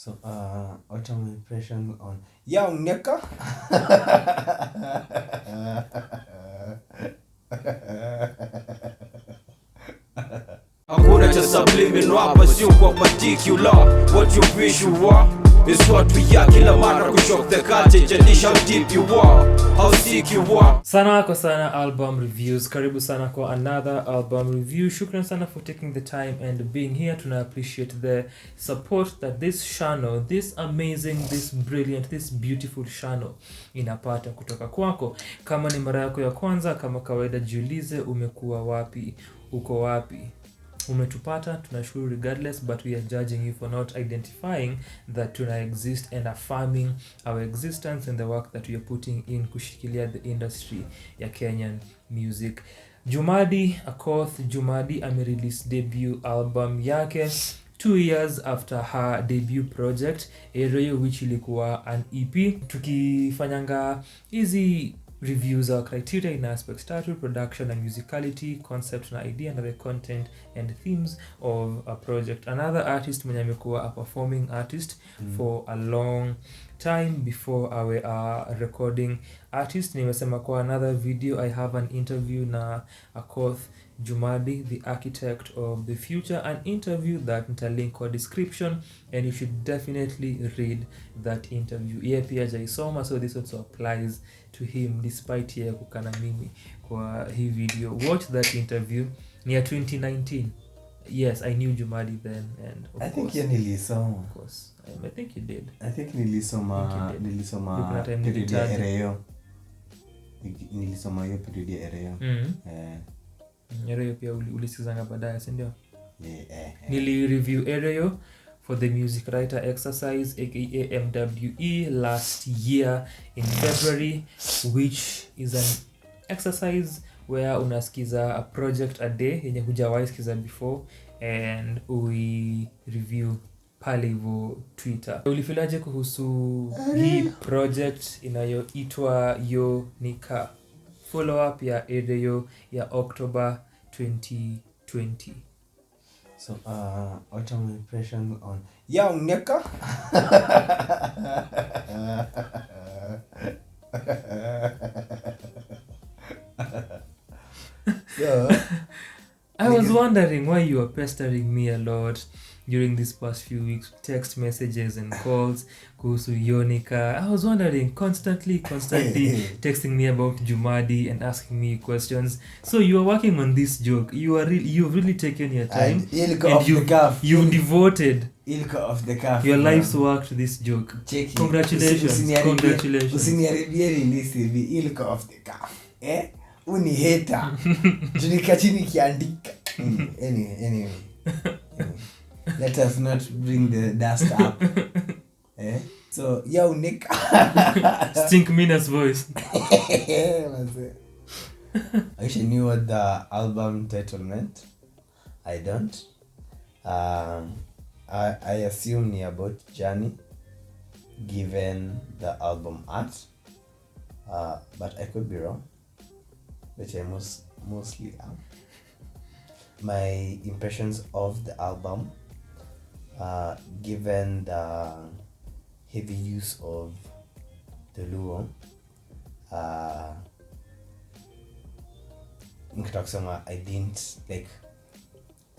So, what are my impressions on young nigga? Hakuna cha subliminal hapa, sio kwa particular. What you wish you are is what we are. Kila mara kushock the culture, jadish how deep you are, how sick you are. Sanaa kwa Sanaa album reviews. Karibu sana kwa another album review. Shukran sana for taking the time and being here. Tuna appreciate the support that this channel, this amazing, this brilliant, this beautiful channel inapata kutoka kwako. Kama ni mara yako ya kwanza, kama kawaida jiulize umekuwa wapi, uko wapi. Umetupata, tunashukuru regardless, but we are judging you for not identifying that tuna exist and affirming our existence and the work that we are putting in kushikilia the industry ya Kenyan music. Jumadi, Akoth Jumadi amerelease debut album yake 2 years after her debut project Ere Yo, which ilikuwa an EP. Tukifanyanga hizi reviews our criteria in aspects title, production and musicality, concept na idea, and the content and themes of a project. Another artist mwenye amekuwa a performing artist for a long time before our recording artist. Nimesema kwa another video I have an interview na Akoth Jumadi, the architect of the future, an interview that nitalink kwa description and you should definitely read that interview. Yeye pia hajaisoma, so this also applies to him despite yeye kukana mimi kwa hii video. Watch that interview. Ni ya 2019. Yes, I knew Jumadi then, and of I think course, nilisoma. of course. I think you did. I think nilisoma Kuna time period ya nilitaja. Ere Yo. Nilisoma hiyo period ya Ere Yo. Ere Yo pia ulisikizanga baadaye, si ndio? Yeah. Nili review Ere Yo for the music writer exercise aka MWE last year in February, which is an exercise where unasikiza a project a day yenye hujawahi sikiza before and we review pale hivyo Twitter. Ulifilaje kuhusu hii project inayoitwa Yo Nika, follow up ya Ere Yo ya October 2020? So, what are my impressions on young nigga? So, I was wondering why you were pestering me a lot during these past few weeks, text messages and calls kuhusu Yonika. I was wondering constantly texting me about Jumadi and asking me questions. So you are working on this joke. You've really taken your time and you've devoted off the cuff. your life's work to this joke. Check it. Congratulations. Congratulations. Usiniharibie release hivi ilikuwa off the cuff. Uni hater. Junika chini kiandika. Anyway. Let us not bring the dust up. So, yo Nick. Stink Mina's voice. I wish I knew what the album title meant. I don't. I assume ni about journey, given the album art. But I could be wrong. Which I mostly am. My impressions of the album, given the heavy use of the Luo, I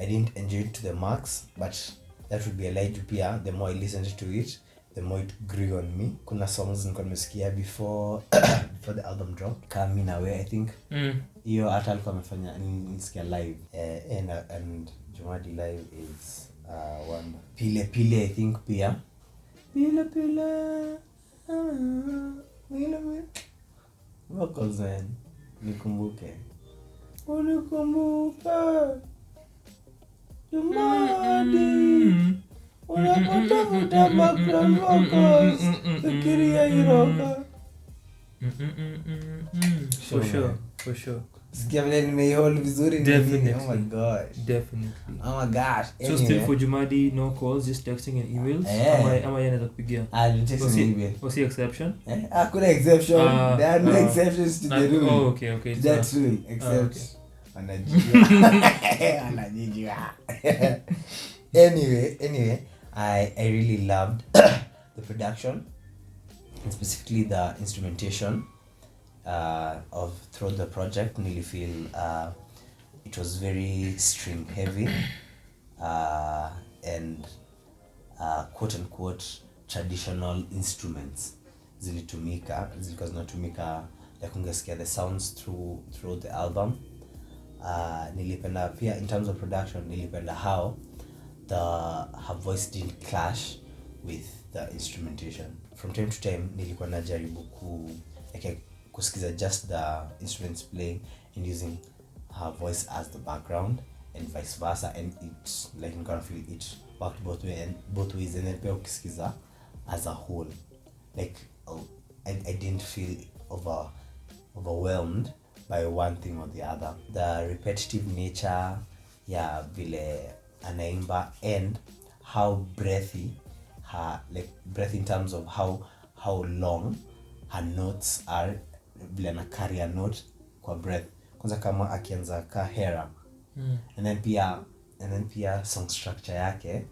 didn't enjoy it to the max, but that would be a lie to Pia. The more I listened to it, the more it grew on me. Kuna songs nilikuwa nimesikia before the album dropped. Come in away, I think. Hiyo hata alikuwa amefanya nisikia live. And Jumadi live is one. Pile I think pia. Pile. Vocals man. Nikumbuke. Jumadi. Unapotafuta background vocals. Fikiria Iroka. For sure. Sikia vile nimeihold vizuri ni Definitely. oh my gosh. Definitely. Oh my gosh. So still for Jumadi, no calls, just texting and emails. Ama yana kupigia. Text me email. Was the exception? Kuna exception. There are no exceptions to the rule. Oh, okay. To that rule, except okay. Anajijua. Anyway, I really loved the production, and specifically the instrumentation of throughout the project. Nearly feel it was very string heavy and quote unquote traditional instruments zilikuwa zinatumika, like ungesikia the sounds through the album. Nilipenda pia in terms of production, nilipenda how her voice didn't clash with the instrumentation. From time to time nilikuwa najaribu kusikiza just the instruments playing and using her voice as the background and vice versa, and it like you can feel it worked both ways, and then pia ukisikiza as a whole, like I didn't feel overwhelmed by one thing or the other. The repetitive nature vile anaimba and how breathy breath in terms of how long her notes are, vile ana carry a note kwa breath. Kwanza kama akianza ka hera and then pia song structure yake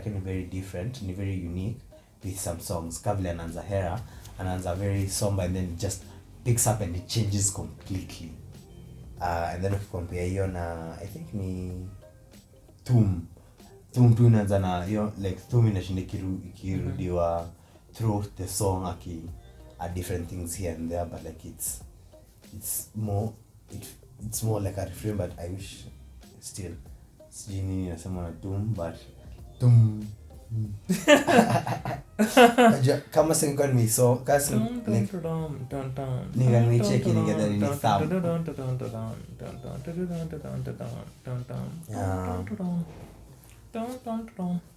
ni very different, ni very unique with some songs. Kabla anaanza hera, anaanza very somber and then it just picks up and it changes completely. And then if you compare hiyo na I think ni Thum tu inaanza na hiyo, like Thum inashinda ikirudiwa throughout the song at different things here and there, but like it's more like a refrain, but I wish still sijini nasema na Thum, but Thum kama singekuwa nimeso kasi like nimecheki ningedha ni Thumb.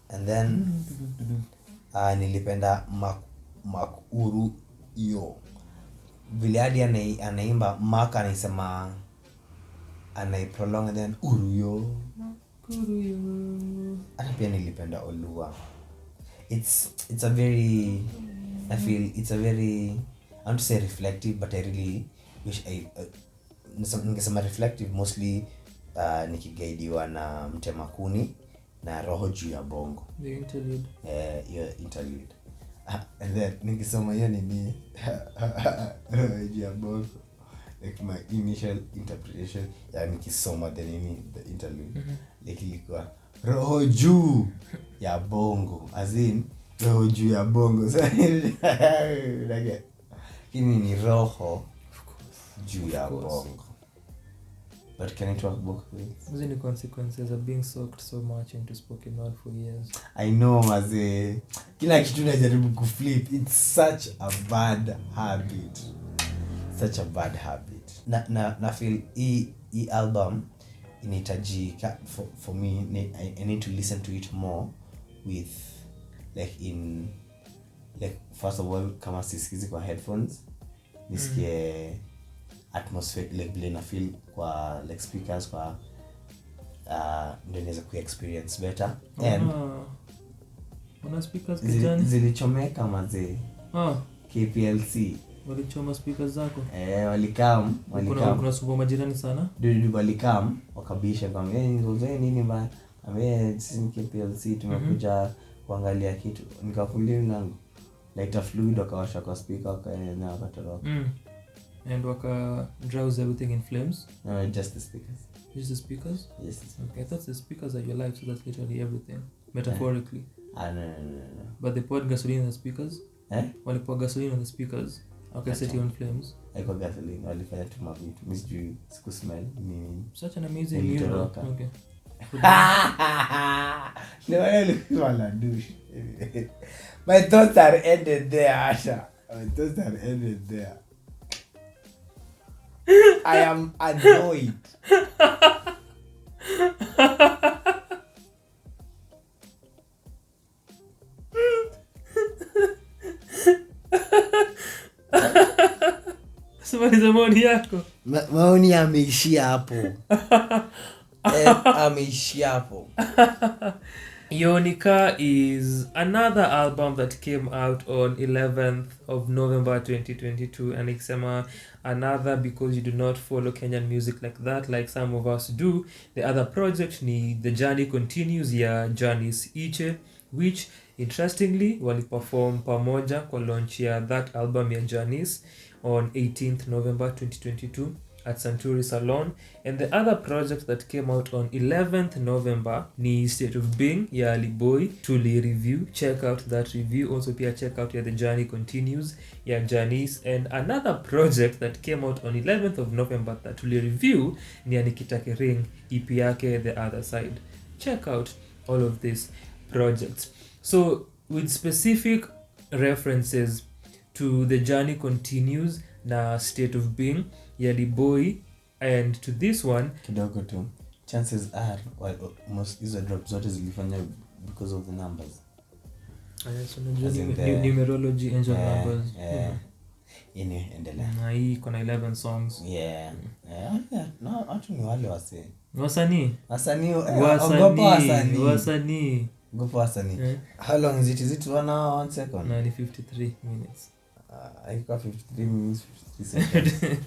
And then nilipenda Ere Yo vile hadi anaimba Mark anaisema anaiprolong and then Ere Yo. Hata pia nilipenda Olua. It's a very, I feel it's a very, I want to say reflective, but I really wish ningesema reflective mostly nikigaidiwa na Mtema Kuni na Roho Juu ya Bongo, the interlude. Interlude. And then ningesema hiyo nini Roho Juu ya Bongo, like my initial interpretation nikisoma the interlude like ilikuwa Roho Juu ya Bongo, as in Roho Juu ya Bongo. So like kini ni Roho Juu ya Bongo. But can it work both ways? Those are the consequences of being soaked so much into spoken word for years. I know, kila kitu najaribu kuflip. It's such a bad habit. Such a bad habit. Na feel hii album inahitaji for me, I need to listen to it more with first of all kama sisikizi kwa headphones, nisikie atmosphere, like vile na feel kwa like speakers kwa ndio naweza ku experience better. And una speakers kijani zilichomeka mazee. KPLC walichoma speakers zako? Walikam kuna subo majirani sana ndio walikam wakabisha kwa nini mbaya sisi ni KPLC tumekuja kuangalia kitu. Nikafungia mlango lighter fluid wakawasha kwa speaker wakaenda wakatoroka. And waka drowse everything in flames? Just the speakers. Just the speakers? Yes. Okay, I thought the speakers are your life, so that's literally everything metaphorically. No. But they poured gasoline on the speakers? Wale pour gasoline on the speakers. Okay, set you on flames. Haiko gasoline, walifanya tu mavitu. Mimi sijui siku smell ni such an amazing mirror. Okay. No, wala douche. My thoughts are ended there, Asha. My thoughts are ended there. I am annoyed. Sema maoni yako. Maoni ameishia hapo. Ameishia hapo. Yonika is another album that came out on 11th of November 2022, and ikisema another because you do not follow Kenyan music like that, like some of us do. The other project ni The Journey Continues ya Janice Iche, which interestingly waliperform pamoja kwa launch ya that album ya Janice on 18th November 2022 at Santuri Salon. And the other project that came out on 11th November ni State of Being ya Aliboy. Tuli review, check out that review. Also pia check out ya The Journey Continues ya Janice. And another project that came out on 11th of November that tuli review ni ya Nikitake Ring, EP yake The Other Side. Check out all of these projects. So with specific references to The Journey Continues na State of Being ya Boy, and to this one kidogo tu, chances are most hizo drop zote zilifanya because of the numbers. So numerology angel numbers. Endelea. Na hii kuna 11 songs. No, watu ni wale wasanii. Gopa wasanii. How long is it? Is it 1 hour 1 second? No, 53 minutes. I got 53 minutes 53 seconds.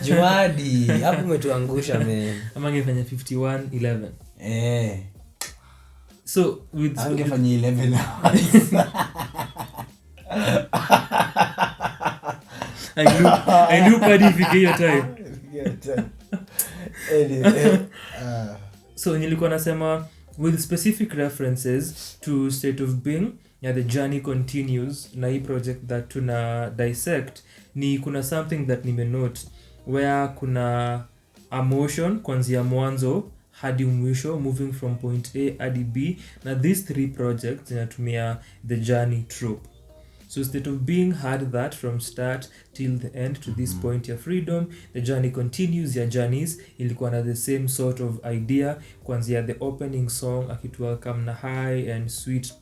Jumadi, hapo umetuangusha man. Ama angefanya 51:11. So with angefanya 11 hours. I knew party if you get your time. So nilikuwa nasema with specific references to State of Being ya The Journey Continues na hii project that tuna dissect, ni kuna something that nimenote where kuna emotion kuanzia mwanzo hadi mwisho, moving from point A hadi B, na these 3 projects zinatumia the journey trope. So State of Being had that from start till the end to this point ya Freedom. The Journey Continues ya Janice ilikuwa na the same sort of idea kuanzia the opening song akituwelcome na high and sweet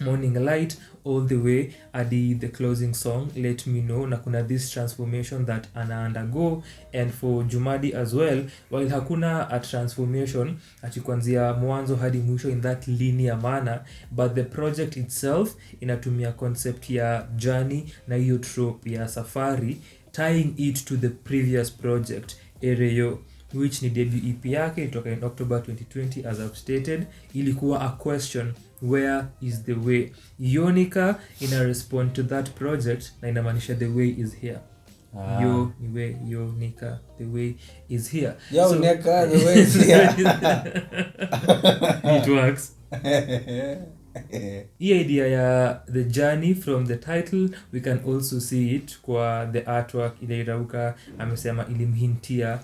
Morning Light all the way adi the closing song Let Me Know, na kuna this transformation that ana undergo. And for Jumadi as well, while hakuna a transformation ati kuanzia mwanzo hadi mwisho in that linear manner, but the project itself inatumia concept ya journey na hiyo trope ya safari, tying it to the previous project Ere Yo, which ni debut EP yake itoka in October 2020 as I've stated. Ilikuwa a question, where is the way? Yonika ina respond to that project na inamaanisha the way is here. Yo ni way, Yonika the way is here. Yonika the way is here. It works. Hii idea ya the journey from the title, we can also see it kwa the artwork ile Irauka amesema ilimhintia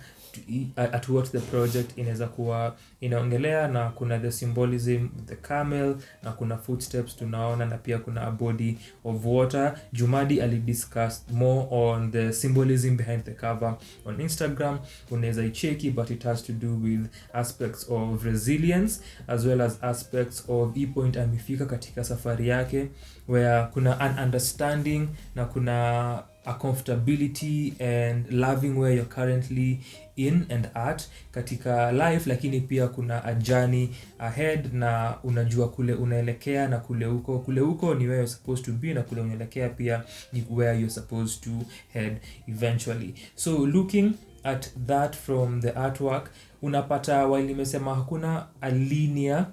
at what the project inaweza kuwa inaongelea, na kuna the symbolism the camel, na kuna footsteps tunaona, na pia kuna a body of water. Jumadi alidiscuss more on the symbolism behind the cover on Instagram, unaweza icheki, but it has to do with aspects of resilience as well as aspects of point amefika katika safari yake, where kuna an understanding na kuna a comfortability and loving where you're currently in and at katika life, lakini pia kuna a journey ahead na unajua kule unaelekea, na kule huko ni where you're supposed to be, na kule unaelekea pia ni where you're supposed to head eventually. So looking at that from the artwork, unapata while nimesema hakuna a linear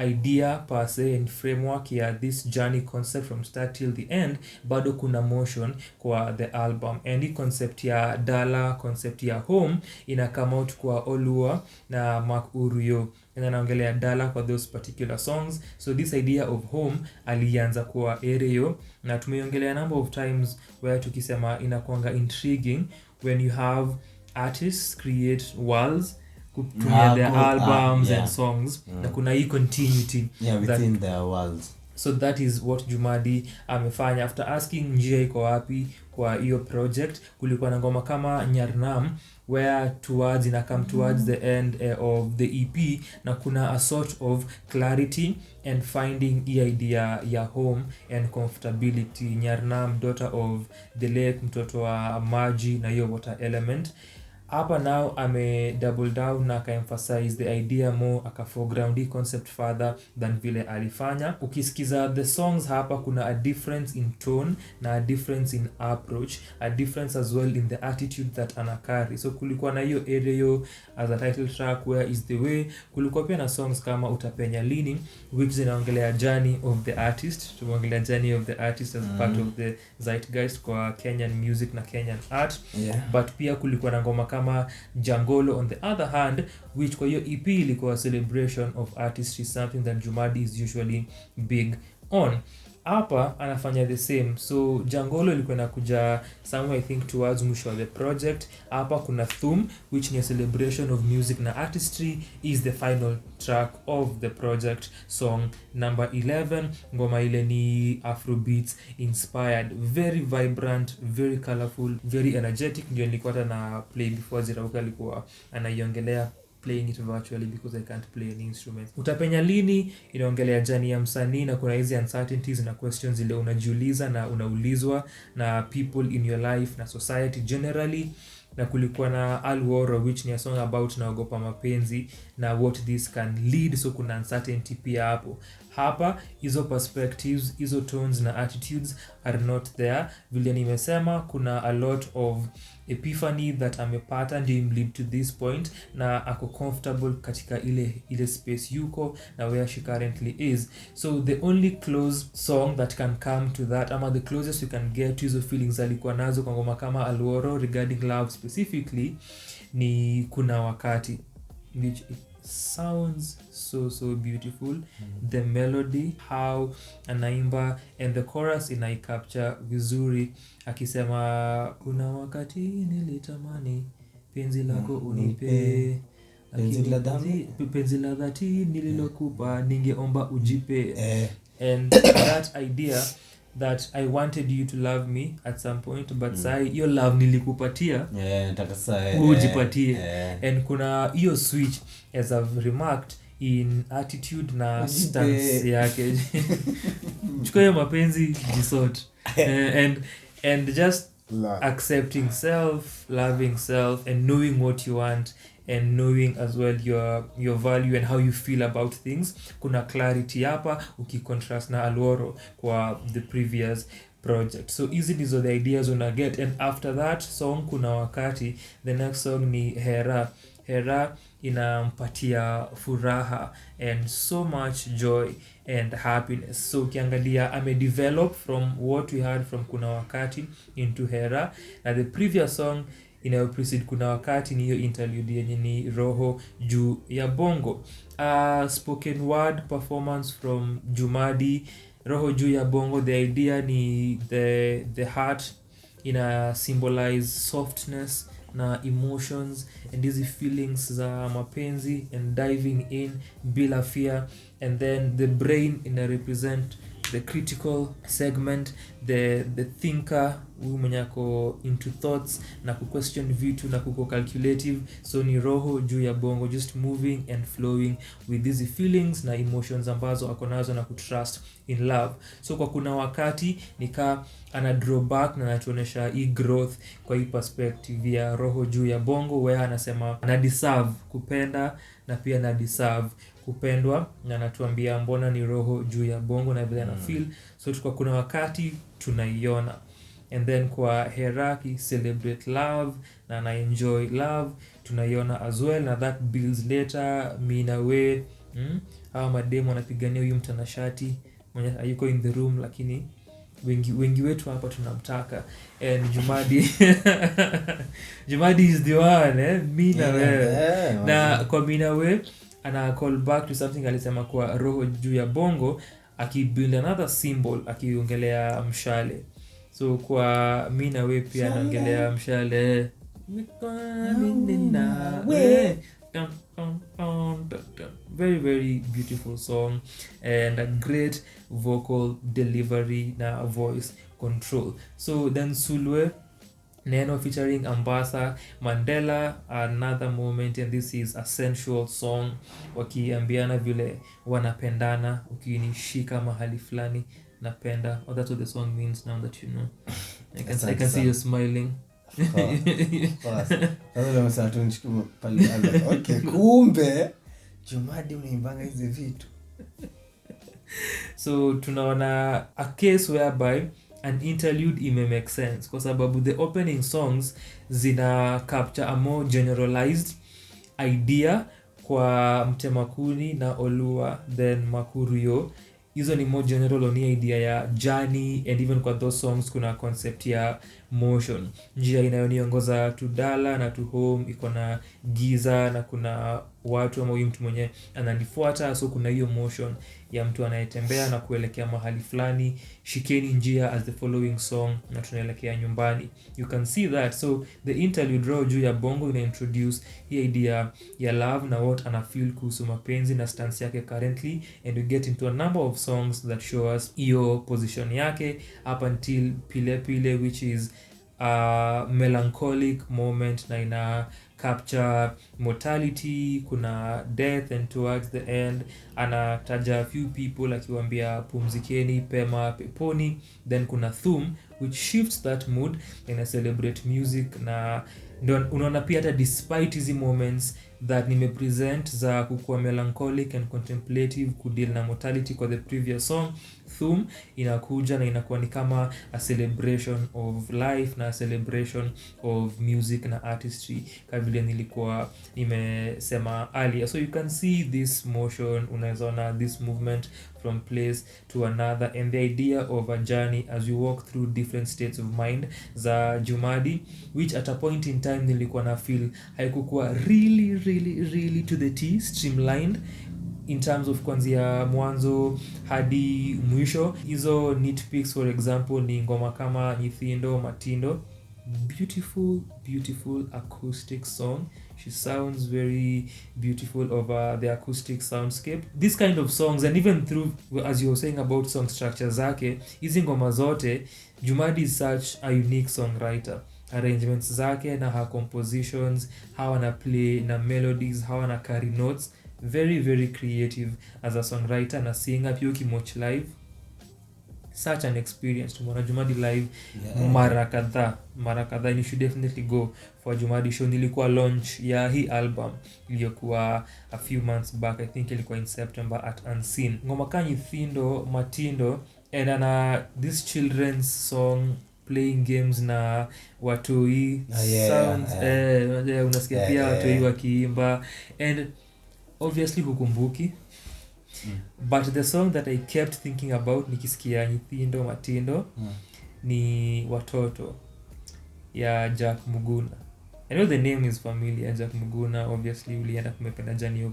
idea per se and framework ya this journey concept from start till the end, bado kuna motion kwa the album. And hii concept ya Dala, concept ya home ina come out kwa Olua na Mark Uruyo, and anaongelea Dala kwa those particular songs. So this idea of home alianza kwa Ere Yo, na tumeongelea number of times where tukisema inakuanga intriguing when you have artists create worlds kutumia their albums and songs, na kuna hii continuity within their worlds. So that is what Jumadi amefanya. After asking njia iko wapi kwa hiyo project, kulikuwa na ngoma kama Nyarnam where towards the end of the EP, na kuna a sort of clarity and finding the idea ya home and comfortability. Nyarnam, daughter of the lake, mtoto wa maji na hiyo water element. hapa now ame double down na emphasize the idea more, foreground the concept further than vile alifanya. Ukisikiza the songs hapa kuna a difference in tone na a difference in approach, a difference as well in the attitude that anakari. So kulikuwa na hiyo Ere Yo as a title track, Where is the Way. Kulikuwa pia na songs kama Utapenya Lini which zinaongelea journey of the artist. Tumeongelea journey of the artist as part of the zeitgeist kwa Kenyan music na Kenyan art. But pia kulikuwa na ngoma kama Jangolo on the other hand, which kwa hiyo EP ilikuwa celebration of artistry, something that Jumadi is usually big on. Hapa anafanya the same. So Jangolo ilikuwa inakuja somewhere I think towards mwisho wa the project. Hapa kuna Thum which ni a celebration of music na artistry, is the final track of the project, song number 11. Ngoma ile ni Afrobeats inspired, very vibrant, very colorful, very energetic. Ndio nilikuwa na play before Zirauka alikuwa anaiongelea playing it virtually because I can't play any instrument. Utapenya Lini inaongelea jani ya msanii na kuna hizi uncertainties na questions ile unajiuliza na unaulizwa na people in your life na society generally. Na kulikuwa na Alworo which ni a song about naogopa mapenzi na what this can lead, so kuna uncertainty pia hapo. Hapa hizo perspectives, hizo tones na attitudes are not there. Vile nimesema kuna a lot of epiphany that amepata ndio lead to this point na ako comfortable katika ile space yuko na where she currently is. So the only close song that can come to that, ama the closest you can get to hizo feelings alikuwa nazo kwa ngoma kama Alworo regarding love specifically ni Kuna Wakati, which sounds so beautiful. The melody, how anaimba, and the chorus inaicapture vizuri akisema kuna wakati nilitamani penzi lako unipe, penzi la dhati nililokupa ningeomba ujipe. And that idea that I wanted you to love me at some point but sai your love nilikupatia nataka sai ujipatie. And kuna hiyo switch as I've remarked in attitude na stance yake. Chukua hiyo mapenzi jisort and just accepting self, loving self and knowing what you want and knowing as well your value and how you feel about things. Kuna clarity hapa ukicontrast na Alworo kwa the previous project. So easy ndizo the ideas una get. And after that song Kuna Wakati, the next song ni Hera inampatia furaha and so much joy and happiness. So ukiangalia amedevelop from what we heard from Kuna Wakati into Hera, na the previous song inayoprecede Kuna Wakati ni hiyo interlude yenye ni Roho Juu ya Bongo. Spoken word performance from Jumadi. Roho Juu ya Bongo, the idea ni the heart ina symbolize softness na emotions and these feelings za mapenzi and diving in bila fear. And then the brain ina represent the critical segment, the thinker, huyu mwenye ako into thoughts na question vitu na kuko calculative. So ni Roho Juu ya Bongo, just moving and flowing with these feelings na emotions ambazo ako nazo na kutrust in love. So kwa Kuna Wakati nika ana draw back na anatuonesha hii growth kwa hii perspective ya Roho Juu ya Bongo, where anasema ana deserve kupenda na pia ana deserve kupendwa, na anatuambia mbona ni Roho Juu ya Bongo na vile ana feel. So kwa Kuna Wakati tunaiona. And then kwa Hierarchy celebrate love na na enjoy love tunaiona as well, na that builds later me na we hawa mademo wanapigania huyu mtanashati mwenye hayuko in the room, lakini wengi wetu hapa tunamtaka. And Jumadi is the one me na wewe. Na kwa me na we ana call back to something alisema kwa Roho Juu ya Bongo, akibuild another symbol akiongelea mshale. So kwa me na we pia anaongelea mshale. Very very beautiful song and a great vocal delivery na voice control. So then Sulwe Neno featuring Ambassa Mandela, another moment, and this is a sensual song wakiambiana vile wanapendana, ukinishika mahali fulani napenda. Oh, that's what the song means now that you know. I can see you smiling. Sasa umesema tu nishukumu pale. Okay, kumbe Jumadi unaimbanga hizi vitu. So tunaona a case whereby an interlude make sense kwa sababu the opening songs zina capture a more generalized idea kwa Mtemakuni na Olua than Makuruyo. Hizo ni more general on idea ya journey, and even kwa those songs kuna concept ya motion, njia inayoniongoza to Dala na to home, iko na giza na kuna watu ama huyu mtu mwenye ananifuata, so kuna hiyo motion ya mtu anayetembea na kuelekea mahali fulani. Shikeni njia as the following song na tunaelekea nyumbani. You can see that. So the interlude draw juu ya bongo ina introduce hii idea ya love na what ana feel kuhusu mapenzi na stance yake currently, and we get into a number of songs that show us hiyo position yake up until Pile Pile, which is a melancholic moment na ina capture mortality, kuna death, and towards the end anataja a few people akiwaambia pumzikeni pema peponi. Then kuna Thum which shifts that mood and celebrate music, na ndio unaona pia hata despite hizi moments that nimepresent za kukua melancholic and contemplative kudeal na mortality kwa the previous song, Thum inakuja na inakuwa ni kama a celebration of life na a celebration of music na artistry kama vile nilikuwa nimesema earlier. So you can see this motion, unaona this movement from place to another, and the idea of a journey as you walk through different states of mind za Jumadi, which at a point in time nilikuwa na feel haikukuwa really to the T streamlined in terms of kuanzia mwanzo hadi mwisho. Hizo nitpicks for example ni ngoma kama Nyithindo Matindo, beautiful acoustic song. She sounds very beautiful over the acoustic soundscape. This kind of songs, and even through, as you were saying about song structure zake, hizi ngoma zote, Jumadi is such a unique songwriter. Arrangements zake na her compositions, how ana play na melodies, how ana carry notes, very creative as a songwriter na singer. Pia ukimwatch live, such an experience to mwana Jumadi live. Mara kadhaa, you should definitely go for Jumadi show. Nilikuwa launch ya hii album iliyokuwa a few months back, I think ilikuwa in September at Unseen. Ngoma kama Nyithindo Matindo, and ana this children's song playing games na watoi sounds, unasikia pia watoi wakiimba, and obviously hukumbuki. But the song that I kept thinking about nikisikia Nyithindo Matindo ni Watoto ya Jack Muguna. I know the name is familiar, Jack Muguna, obviously ulienda kumependa Journey of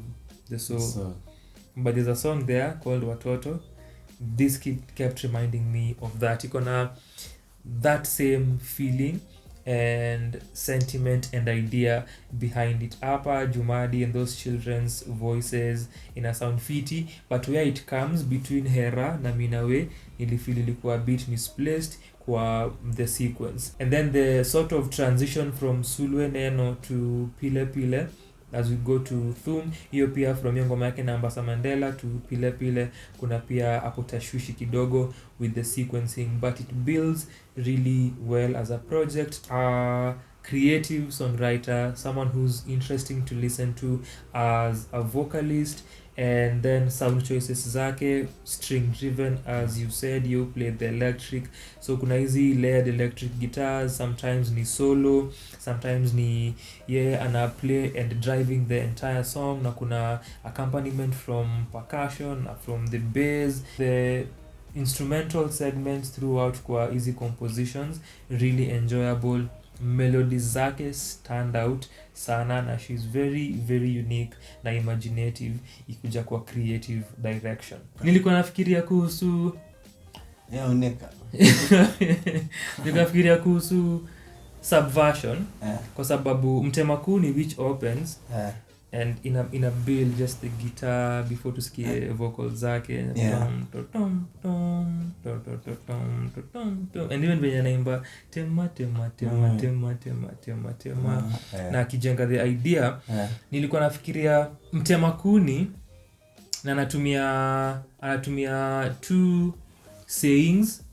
the Soul. But there's a song there called Watoto. This kept reminding me of that. Ikona that same feeling and sentiment and idea behind it. Hapa Jumadi and those children's voices in a sound fiti, but where it comes between Hera na Minawe nilifeel ilikuwa a bit misplaced kwa the sequence. And then the sort of transition from Sulwe Neno to Pile Pile as we go to Thum, hiyo pia from ngoma yake na Ambasa Mandela to Pile Pile kuna pia hapo tashwishi kidogo with the sequencing, but it builds really well as a project. Creative songwriter, someone who's interesting to listen to as a vocalist, and then sound choices zake string driven, as you said, you played the electric, so kuna hizi layered electric guitars, sometimes ni solo, sometimes ni ana play and driving the entire song, na kuna accompaniment from percussion na from the bass. The instrumental segments throughout kwa easy compositions, really enjoyable. Melodies zake stand out sana, na she's very unique na imaginative ikuja kwa creative direction. Nilikuwa nafikiria kuhusu nikafikiria kuhusu subversion kwa sababu Mtemakuni which opens and in a build just the guitar before tusikie vocals zake, and even when anaimba tema na kijenga the idea. Nilikuwa nafikiria Mtemakuni na anatumia two sayings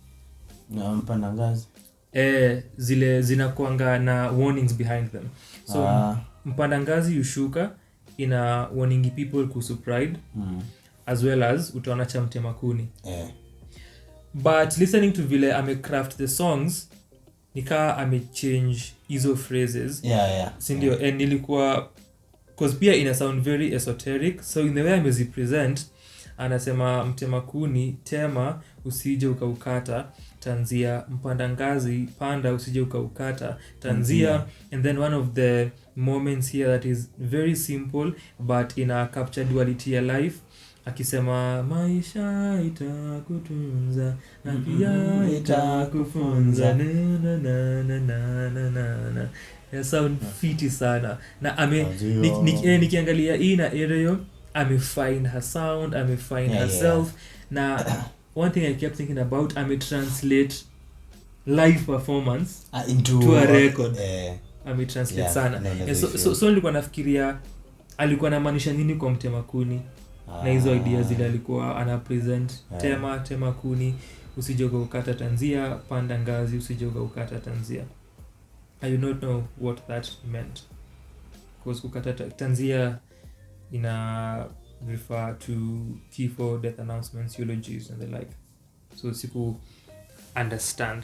na mpanda ngazi zile zinakuanga na warnings behind them. So mpanda ngazi yushuka ina warning people kuhusu pride, as well as utaona cha mtema kuni. But listening to vile amecraft the songs, nika amechange hizo phrases. Sindio, and nilikuwa, cause pia ina sound very esoteric, so in the way amezipresent, anasema mtema kuni, tema usije ukaukata, tanzia, mpanda ngazi, panda usije ukaukata, tanzia. And then one of the moments here that is very simple but in a captured duality ya life, akisema maisha itakutunza na pia itakufunza na na na na na na na. Ya sound fiti sana. Na nikiangalia hii na Ere Yo, find her sound, find herself. Na one thing I kept thinking about, translate live performance to a record. Translate sana. So nilikuwa nafikiria alikuwa anamaanisha nini kwa mtema kuni, na hizo ideas zile alikuwa ana present. Tema kuni usije ukakata tanzia, panda ngazi usije ukakata tanzia. I do not know what that meant, because kukata tanzia ina refer to kifo, death announcements, eulogies and the like. So siku understand.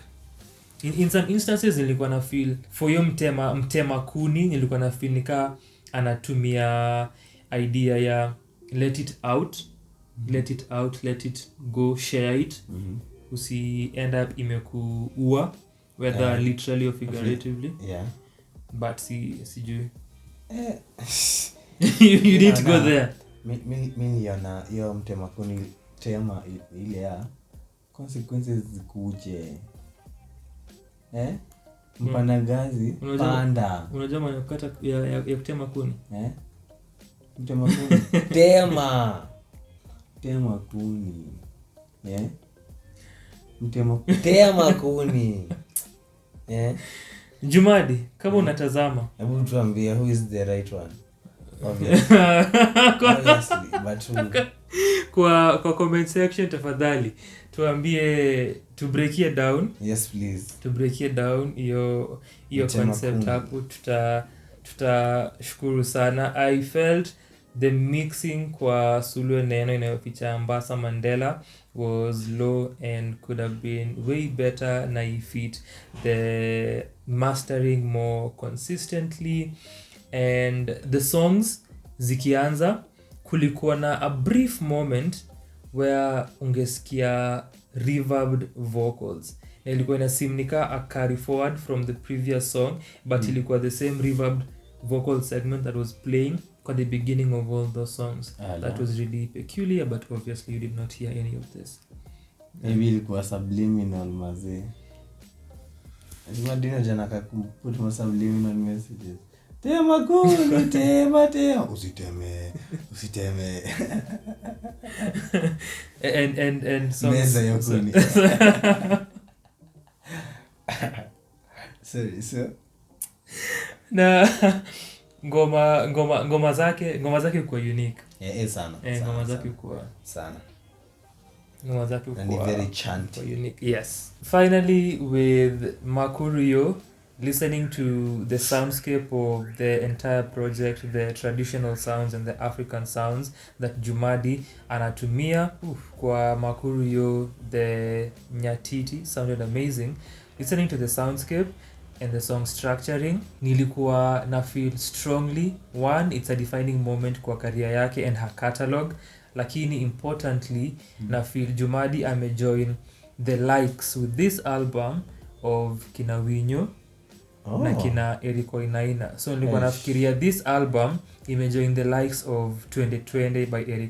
In some instances nilikuwa na feel for yo mtema kuni, nilikuwa na feel nika anatumia idea ya let it out, let it go, share it. Usi end up imekuua, whether literally or figuratively. But sijui. You need to go there. Mimi yana hiyo mtema kuni tema ile ya consequences zikuje. Mpanda ngazi, panda. Unajua maana kukata ya kutema kuni? Mtema kuni. Tema kuni. Tema kuni. Jumadi, kama unatazama, hebu tuambie who is the right one. Obviously, but kwa comment section tafadhali tuambie, to break it down. Yes please, to break it down hiyo concept hapo, tutashukuru sana. I felt the mixing kwa Sulu neno inayoficha Ambasa Mandela was low and could have been way better na ifit the mastering more consistently. And the songs zikianza kulikuwa na a brief moment where ungesikia reverbed vocals, na ilikuwa inasimnika a carry forward from the previous song, but ilikuwa the same reverbed vocal segment that was playing at the beginning of all those songs. That was really peculiar, but obviously you did not hear any of this. Maybe ilikuwa subliminal mazee. Madina jana kakuput subliminal messages. Tema kuni, tema usiteme. And songs. Meza yokuni. So na ngoma zake kwa unique. Sana. Ngoma zake kwa sana. Ngoma zake kwa very chanty. Unique. Yes. Finally, with Makuru Yo, listening to the soundscape of the entire project, the traditional sounds and the African sounds that Jumadi anatumia kwa Makuru Yo, the Nyatiti sounded amazing. Listening to the soundscape and the song structuring, nilikuwa na feel strongly, one, it's a defining moment kwa career yake and her catalog, lakini importantly na feel Jumadi amejoin the likes with this album of kina Winyo na kina Ere Yo. So nilikuwa nafikiria this album imejoin the likes of 2020 by Ere Yo,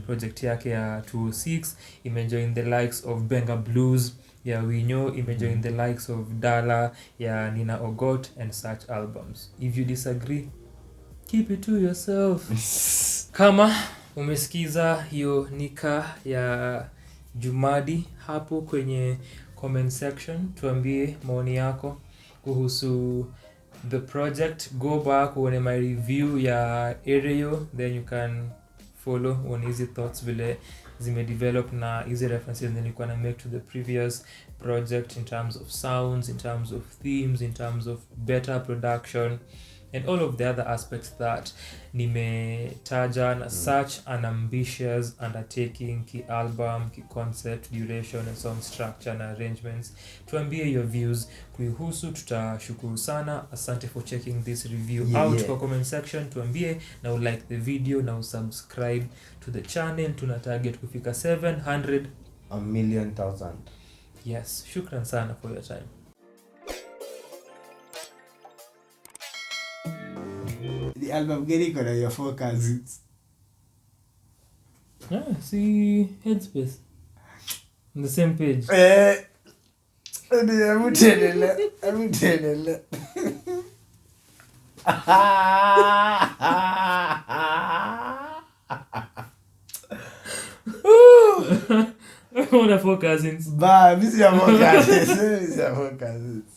project yake ya 206, imejoin the likes of Benga Blues ya Winyo, imejoin the likes of Dala ya Nina Ogot and such albums. If you disagree, keep it to yourself. Kama umesikiza hiyo nika ya Jumadi, hapo kwenye comment section tuambie maoni yako kuhusu the project. Go back uone my review ya Ere Yo, then you can follow on easy thoughts vile zimedevelop na hizi references nilikuwa na make to the previous project in terms of sounds, in terms of themes, in terms of better production and all of the other aspects that nimetaja na such an ambitious undertaking, ki album, ki concept, duration and song structure na arrangements. Tuambie your views kuihusu, tutashukuru sana. Asante for checking this review out kwa comment section. Tuambie na like the video na subscribe to the channel. Tuna target kufika 700 a million thousand. Yes, shukran sana for your time. The album getting got your 4 cousins. See Headspace on the same page. I'm telling you. What are 4 cousins? Bah, this is your 4 cousins.